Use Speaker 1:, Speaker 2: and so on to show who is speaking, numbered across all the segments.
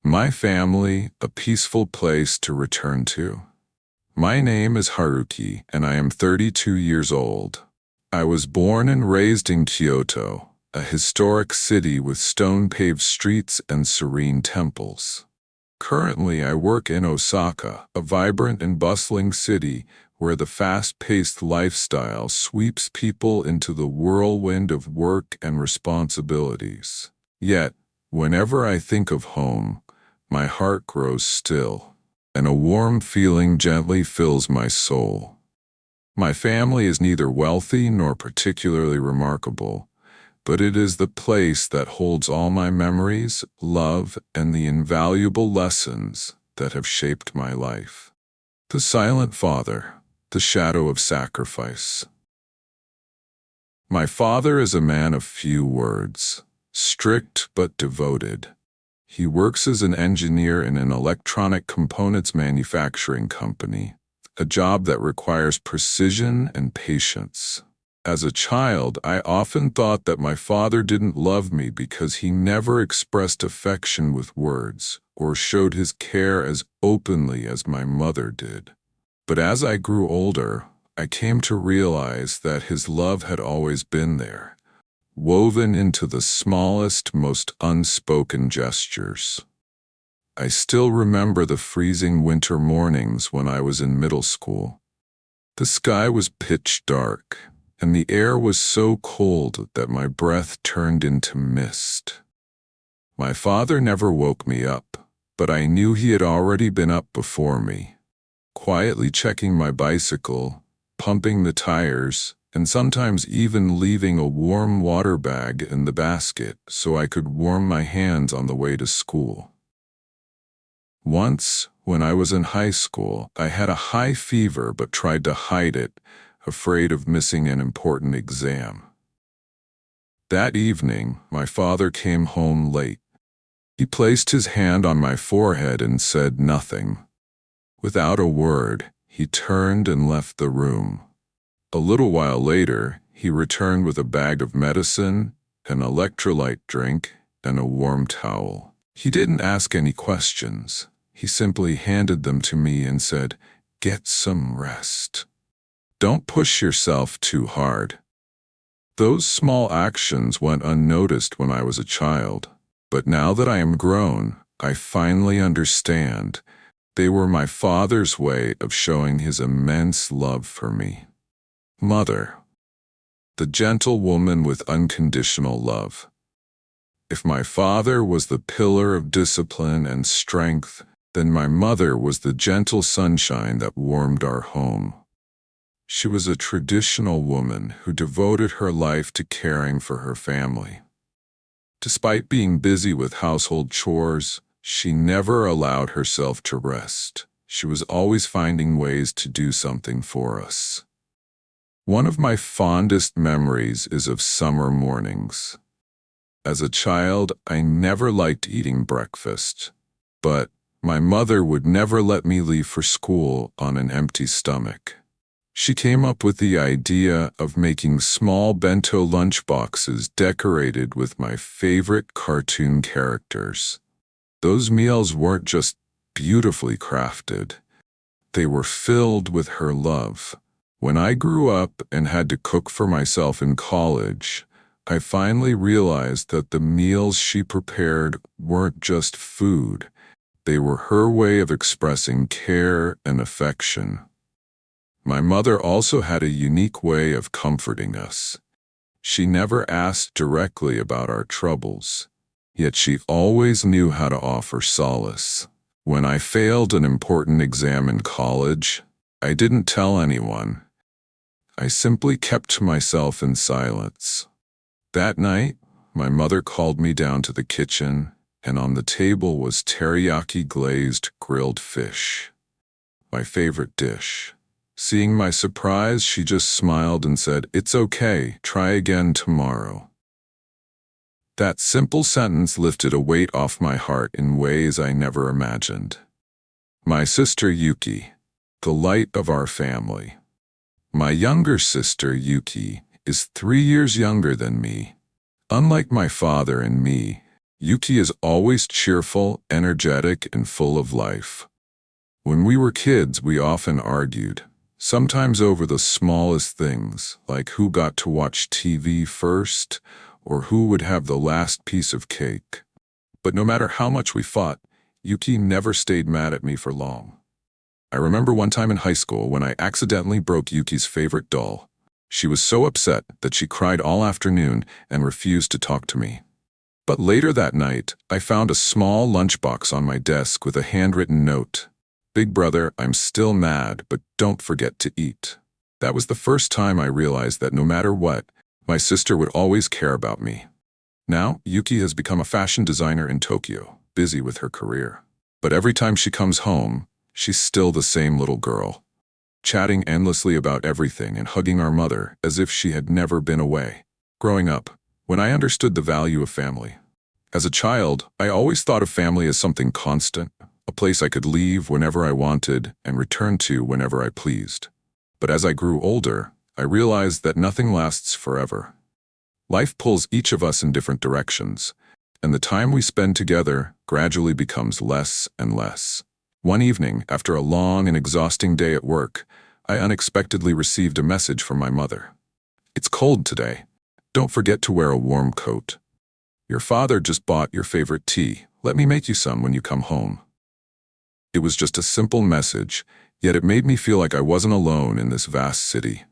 Speaker 1: My family, a peaceful place to return to. My name is Haruki, and I am 32 years old. I was born and raised in Kyoto, a historic city with stone-paved streets and serene temples. Currently, I work in Osaka, a vibrant and bustling city where the fast-paced lifestyle sweeps people into the whirlwind of work and responsibilities. Yet, whenever I think of home, my heart grows still, and a warm feeling gently fills my soul. My family is neither wealthy nor particularly remarkable, but it is the place that holds all my memories, love, and the invaluable lessons that have shaped my life. The silent father, the shadow of sacrifice. My father is a man of few words, strict but devoted. He works as an engineer in an electronic components manufacturing company, a job that requires precision and patience. As a child, I often thought that my father didn't love me because he never expressed affection with words or showed his care as openly as my mother did. But as I grew older, I came to realize that his love had always been there, woven into the smallest, most unspoken gestures. I still remember the freezing winter mornings when I was in middle school. The sky was pitch dark, and the air was so cold that my breath turned into mist. My father never woke me up, but I knew he had already been up before me, quietly checking my bicycle, pumping the tires, and sometimes even leaving a warm water bag in the basket so I could warm my hands on the way to school. Once, when I was in high school, I had a high fever but tried to hide it, afraid of missing an important exam. That evening, my father came home late. He placed his hand on my forehead and said nothing. Without a word, he turned and left the room. A little while later, he returned with a bag of medicine, an electrolyte drink, and a warm towel. He didn't ask any questions. He simply handed them to me and said, "Get some rest. Don't push yourself too hard." Those small actions went unnoticed when I was a child, but now that I am grown, I finally understand. They were my father's way of showing his immense love for me. Mother, the gentle woman with unconditional love. If my father was the pillar of discipline and strength, then my mother was the gentle sunshine that warmed our home. She was a traditional woman who devoted her life to caring for her family. Despite being busy with household chores, she never allowed herself to rest. She was always finding ways to do something for us. One of my fondest memories is of summer mornings. As a child, I never liked eating breakfast, but my mother would never let me leave for school on an empty stomach. She came up with the idea of making small bento lunchboxes decorated with my favorite cartoon characters. Those meals weren't just beautifully crafted. They were filled with her love. When I grew up and had to cook for myself in college, I finally realized that the meals she prepared weren't just food. They were her way of expressing care and affection. My mother also had a unique way of comforting us. She never asked directly about our troubles, yet she always knew how to offer solace. When I failed an important exam in college, I didn't tell anyone. I simply kept to myself in silence. That night, my mother called me down to the kitchen, and on the table was teriyaki glazed grilled fish, my favorite dish. Seeing my surprise, she just smiled and said, "It's okay, try again tomorrow." That simple sentence lifted a weight off my heart in ways I never imagined. My sister Yuki, the light of our family. My younger sister Yuki is 3 years younger than me. Unlike my father and me, Yuki is always cheerful, energetic, and full of life. When we were kids, we often argued, sometimes over the smallest things, like who got to watch TV first, or who would have the last piece of cake. But no matter how much we fought, Yuki never stayed mad at me for long. I remember one time in high school when I accidentally broke Yuki's favorite doll. She was so upset that she cried all afternoon and refused to talk to me. But later that night, I found a small lunchbox on my desk with a handwritten note. "Big brother, I'm still mad, but don't forget to eat." That was the first time I realized that no matter what, my sister would always care about me. Now, Yuki has become a fashion designer in Tokyo, busy with her career. But every time she comes home, she's still the same little girl, chatting endlessly about everything and hugging our mother as if she had never been away. Growing up, when I understood the value of family. As a child, I always thought of family as something constant, a place I could leave whenever I wanted and return to whenever I pleased. But as I grew older, I realized that nothing lasts forever. Life pulls each of us in different directions, and the time we spend together gradually becomes less and less. One evening, after a long and exhausting day at work, I unexpectedly received a message from my mother. "It's cold today. Don't forget to wear a warm coat. Your father just bought your favorite tea. Let me make you some when you come home." It was just a simple message, yet it made me feel like I wasn't alone in this vast city.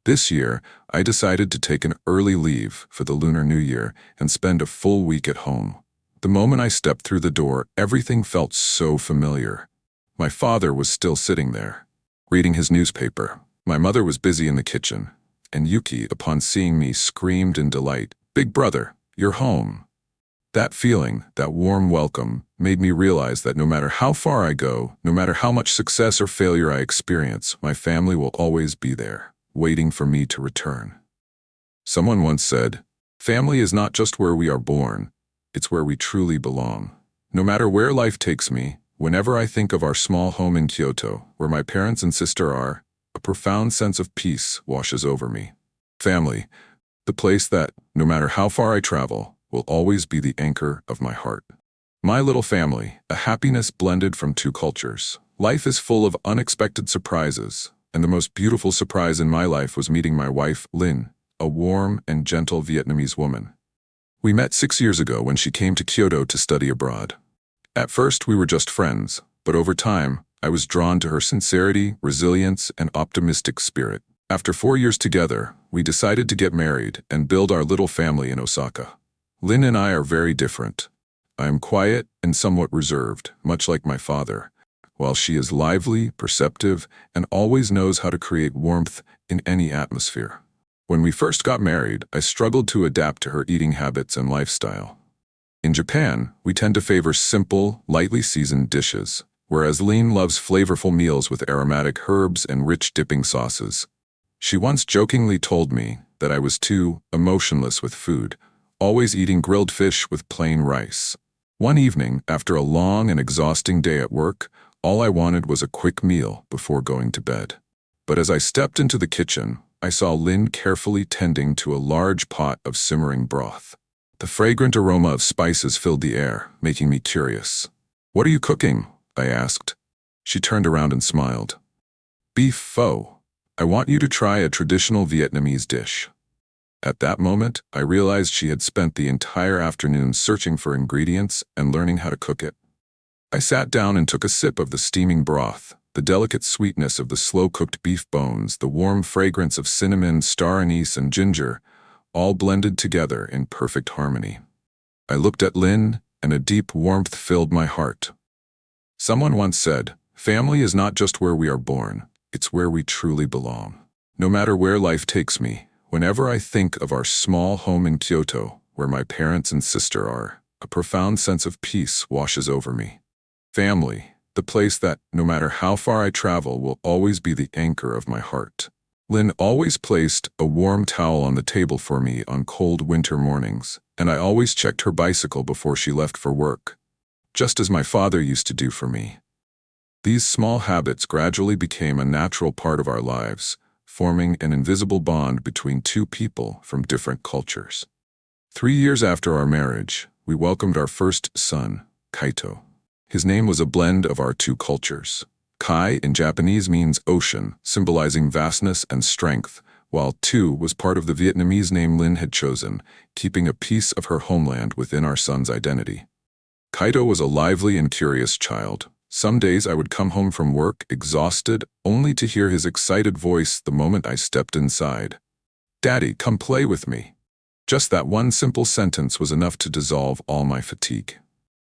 Speaker 1: This year, I decided to take an early leave for the Lunar New Year and spend a full week at home. The moment I stepped through the door, everything felt so familiar. My father was still sitting there, reading his newspaper. My mother was busy in the kitchen, and Yuki, upon seeing me, screamed in delight, "Big brother, you're home." That feeling, that warm welcome, made me realize that no matter how far I go, no matter how much success or failure I experience, my family will always be there, waiting for me to return. Someone once said, "Family is not just where we are born, it's where we truly belong." No matter where life takes me, whenever I think of our small home in Kyoto, where my parents and sister are, a profound sense of peace washes over me. Family, the place that, no matter how far I travel, will always be the anchor of my heart. My little family, a happiness blended from two cultures. Life is full of unexpected surprises, and the most beautiful surprise in my life was meeting my wife, Lynn, a warm and gentle Vietnamese woman. We met 6 years ago when she came to Kyoto to study abroad. At first, we were just friends, but over time, I was drawn to her sincerity, resilience, and optimistic spirit. After 4 years together, we decided to get married and build our little family in Osaka. Lynn and I are very different. I am quiet and somewhat reserved, much like my father, while she is lively, perceptive, and always knows how to create warmth in any atmosphere. When we first got married, I struggled to adapt to her eating habits and lifestyle. In Japan, we tend to favor simple, lightly seasoned dishes, whereas Lynn loves flavorful meals with aromatic herbs and rich dipping sauces. She once jokingly told me that I was too emotionless with food, always eating grilled fish with plain rice. One evening, after a long and exhausting day at work, all I wanted was a quick meal before going to bed. But as I stepped into the kitchen, I saw Lynn carefully tending to a large pot of simmering broth. The fragrant aroma of spices filled the air, making me curious. "What are you cooking?" I asked. She turned around and smiled. "Beef pho. I want you to try a traditional Vietnamese dish." At that moment, I realized she had spent the entire afternoon searching for ingredients and learning how to cook it. I sat down and took a sip of the steaming broth, the delicate sweetness of the slow-cooked beef bones, the warm fragrance of cinnamon, star anise, and ginger, all blended together in perfect harmony. I looked at Lynn, and a deep warmth filled my heart. Someone once said, "Family is not just where we are born, it's where we truly belong." No matter where life takes me, whenever I think of our small home in Kyoto, where my parents and sister are, a profound sense of peace washes over me. Family, the place that, no matter how far I travel, will always be the anchor of my heart. Lynn always placed a warm towel on the table for me on cold winter mornings, and I always checked her bicycle before she left for work, just as my father used to do for me. These small habits gradually became a natural part of our lives, forming an invisible bond between two people from different cultures. 3 years after our marriage, we welcomed our first son, Kaito. His name was a blend of our two cultures. Kai in Japanese means ocean, symbolizing vastness and strength, while Tu was part of the Vietnamese name Lin had chosen, keeping a piece of her homeland within our son's identity. Kaito was a lively and curious child. Some days I would come home from work, exhausted, only to hear his excited voice the moment I stepped inside. "Daddy, come play with me." Just that one simple sentence was enough to dissolve all my fatigue.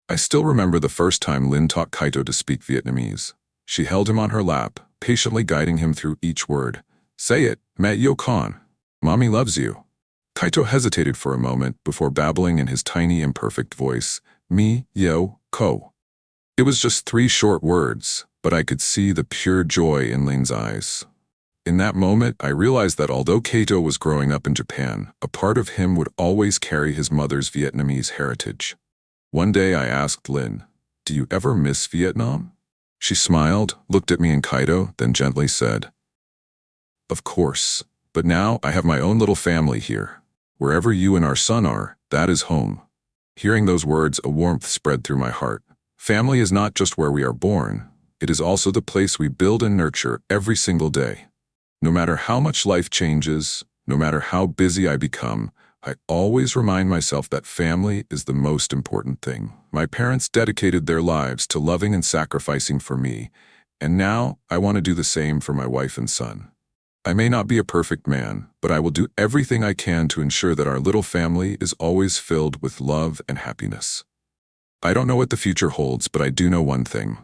Speaker 1: I still remember the first time Lin taught Kaito to speak Vietnamese. She held him on her lap, patiently guiding him through each word. "Say it, Mẹ Yo Con. Mommy loves you." Kaito hesitated for a moment before babbling in his tiny, imperfect voice, "Mi, yo, ko." It was just 3 short words, but I could see the pure joy in Lin's eyes. In that moment, I realized that although Kaito was growing up in Japan, a part of him would always carry his mother's Vietnamese heritage. One day I asked Lin, "Do you ever miss Vietnam?" She smiled, looked at me and Kaito, then gently said, "Of course, but now I have my own little family here. Wherever you and our son are, that is home." Hearing those words, a warmth spread through my heart. Family is not just where we are born, it is also the place we build and nurture every single day. No matter how much life changes, no matter how busy I become, I always remind myself that family is the most important thing. My parents dedicated their lives to loving and sacrificing for me, and now I want to do the same for my wife and son. I may not be a perfect man, but I will do everything I can to ensure that our little family is always filled with love and happiness. I don't know what the future holds, but I do know one thing.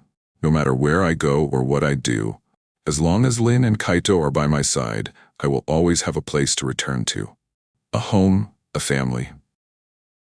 Speaker 1: No matter where I go or what I do, as long as Lin and Kaito are by my side, I will always have a place to return to. A home, a family,